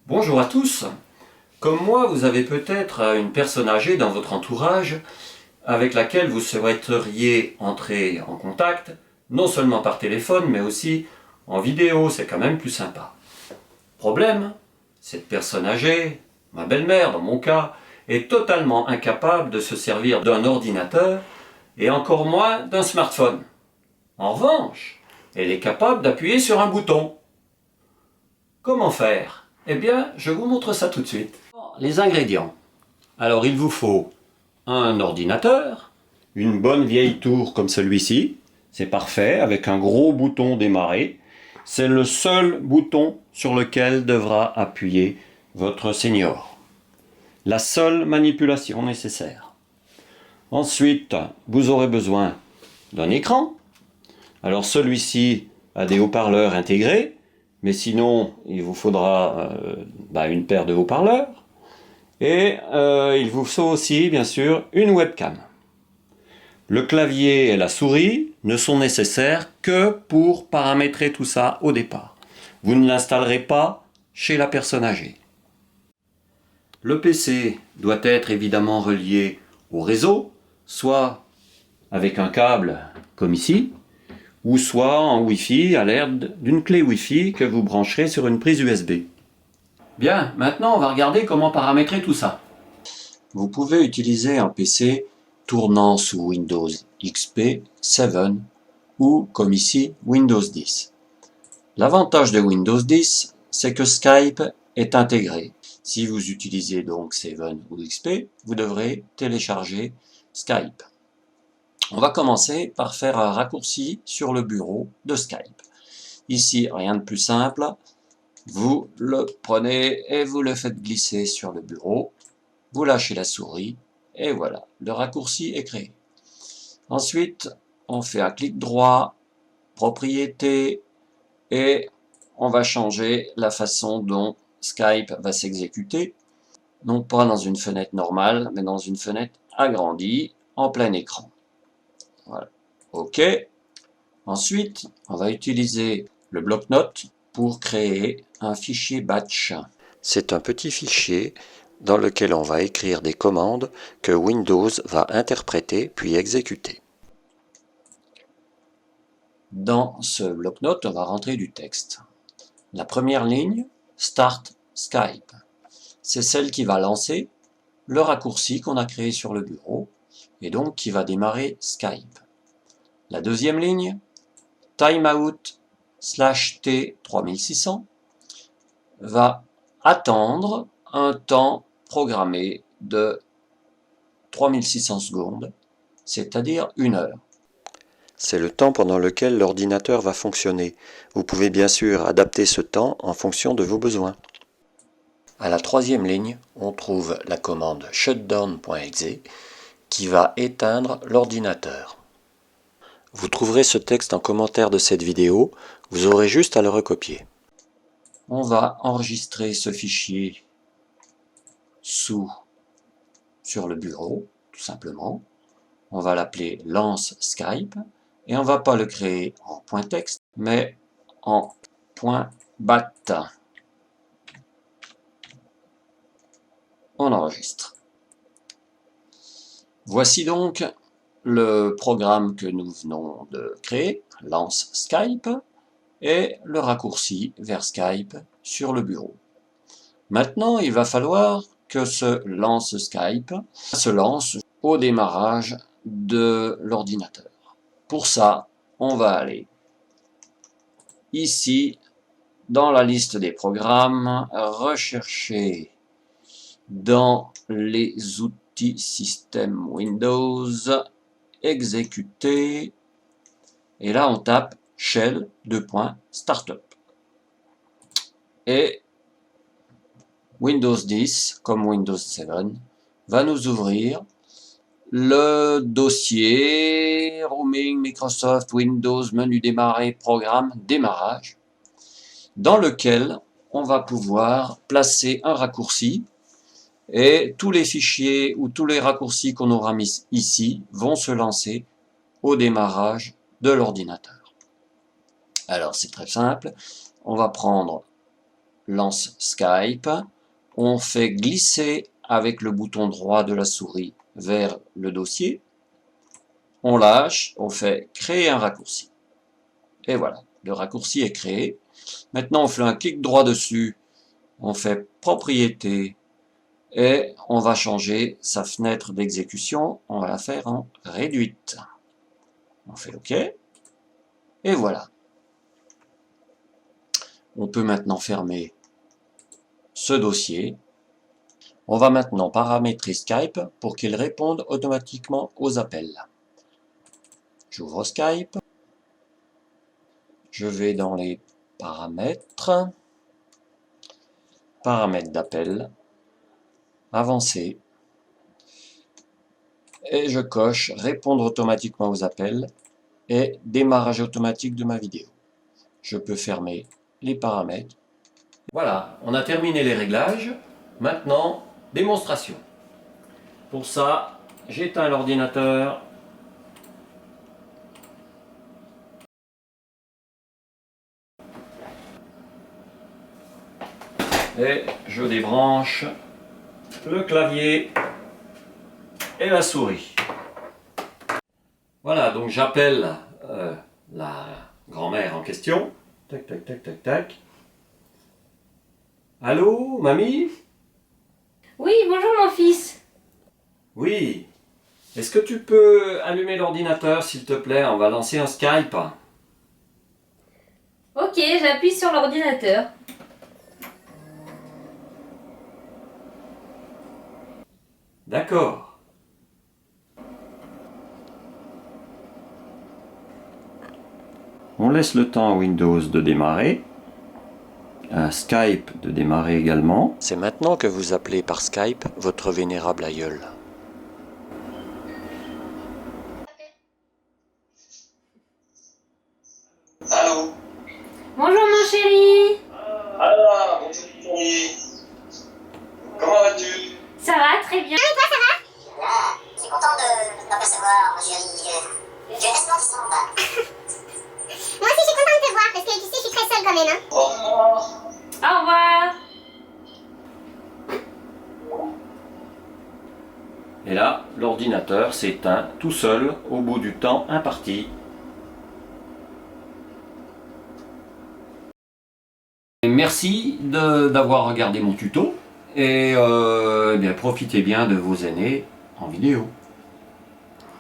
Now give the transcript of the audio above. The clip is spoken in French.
Bonjour à tous. Comme moi, vous avez peut-être une personne âgée dans votre entourage avec laquelle vous souhaiteriez entrer en contact, non seulement par téléphone, mais aussi en vidéo, c'est quand même plus sympa. Problème, cette personne âgée, ma belle-mère dans mon cas, est totalement incapable de se servir d'un ordinateur et encore moins d'un smartphone. En revanche, elle est capable d'appuyer sur un bouton. Comment faire? Eh bien, je vous montre ça tout de suite. Les ingrédients. Alors, il vous faut un ordinateur, une bonne vieille tour comme celui-ci. C'est parfait, avec un gros bouton démarrer. C'est le seul bouton sur lequel devra appuyer votre senior. La seule manipulation nécessaire. Ensuite, vous aurez besoin d'un écran. Alors, celui-ci a des haut-parleurs intégrés. Mais sinon, il vous faudra une paire de haut-parleurs. Et il vous faut aussi, bien sûr, une webcam. Le clavier et la souris ne sont nécessaires que pour paramétrer tout ça au départ. Vous ne l'installerez pas chez la personne âgée. Le PC doit être évidemment relié au réseau, soit avec un câble comme ici, ou soit en Wi-Fi à l'aide d'une clé Wi-Fi que vous brancherez sur une prise USB. Bien, maintenant on va regarder comment paramétrer tout ça. Vous pouvez utiliser un PC tournant sous Windows XP, 7 ou comme ici Windows 10. L'avantage de Windows 10, c'est que Skype est intégré. Si vous utilisez donc 7 ou XP, vous devrez télécharger Skype. On va commencer par faire un raccourci sur le bureau de Skype. Ici, rien de plus simple. Vous le prenez et vous le faites glisser sur le bureau. Vous lâchez la souris et voilà, le raccourci est créé. Ensuite, on fait un clic droit, propriétés et on va changer la façon dont Skype va s'exécuter. Non pas dans une fenêtre normale, mais dans une fenêtre agrandie en plein écran. Voilà. OK. Ensuite, on va utiliser le bloc-notes pour créer un fichier batch. C'est un petit fichier dans lequel on va écrire des commandes que Windows va interpréter puis exécuter. Dans ce bloc-notes, on va rentrer du texte. La première ligne, Start Skype. C'est celle qui va lancer le raccourci qu'on a créé sur le bureau et donc qui va démarrer Skype. La deuxième ligne, timeout/t3600 va attendre un temps programmé de 3600 secondes, c'est-à-dire 1 heure. C'est le temps pendant lequel l'ordinateur va fonctionner. Vous pouvez bien sûr adapter ce temps en fonction de vos besoins. À la troisième ligne, on trouve la commande shutdown.exe qui va éteindre l'ordinateur. Vous trouverez ce texte en commentaire de cette vidéo, vous aurez juste à le recopier. On va enregistrer ce fichier sur le bureau, tout simplement. On va l'appeler lance Skype et on ne va pas le créer en .text, mais en .bat. On enregistre. Voici donc le programme que nous venons de créer, lance Skype, et le raccourci vers Skype sur le bureau. Maintenant, il va falloir que ce lance Skype se lance au démarrage de l'ordinateur. Pour ça, on va aller ici, dans la liste des programmes, rechercher dans les outils système Windows, exécuter, et là on tape shell .startup. Et Windows 10, comme Windows 7, va nous ouvrir le dossier Roaming Microsoft Windows menu démarrer programme démarrage, dans lequel on va pouvoir placer un raccourci et tous les fichiers ou tous les raccourcis qu'on aura mis ici vont se lancer au démarrage de l'ordinateur. Alors c'est très simple, on va prendre lance Skype, on fait glisser avec le bouton droit de la souris vers le dossier, on lâche, on fait créer un raccourci. Et voilà, le raccourci est créé. Maintenant on fait un clic droit dessus, on fait propriétés et on va changer sa fenêtre d'exécution, on va la faire en réduite. On fait OK et voilà. On peut maintenant fermer ce dossier. On va maintenant paramétrer Skype pour qu'il réponde automatiquement aux appels. J'ouvre Skype. Je vais dans les paramètres. Paramètres d'appel. Avancer. Et je coche répondre automatiquement aux appels et démarrage automatique de ma vidéo. Je peux fermer les paramètres. Voilà, on a terminé les réglages. Maintenant, démonstration. Pour ça, j'éteins l'ordinateur. Et je débranche le clavier et la souris. Voilà, donc j'appelle la grand-mère en question. Tac, tac, tac, tac, tac. Allô, mamie? Oui, bonjour mon fils. Oui. Est-ce que tu peux allumer l'ordinateur, s'il te plaît? On va lancer un Skype. Ok, j'appuie sur l'ordinateur. D'accord. On laisse le temps à Windows de démarrer. À Skype de démarrer également. C'est maintenant que vous appelez par Skype votre vénérable aïeul. Allô? Bonjour mon chéri. Ah, mon petit chéri. Comment vas-tu? Ça va, très bien. Ah, je suis content de t'apercevoir, mon chéri. Je reste longtemps. Moi aussi je suis contente de te voir parce que tu sais je suis très seule quand même. Hein. Au revoir. Au revoir. Et là, l'ordinateur s'éteint tout seul au bout du temps imparti. Merci d'avoir regardé mon tuto et eh bien, profitez bien de vos aînés en vidéo.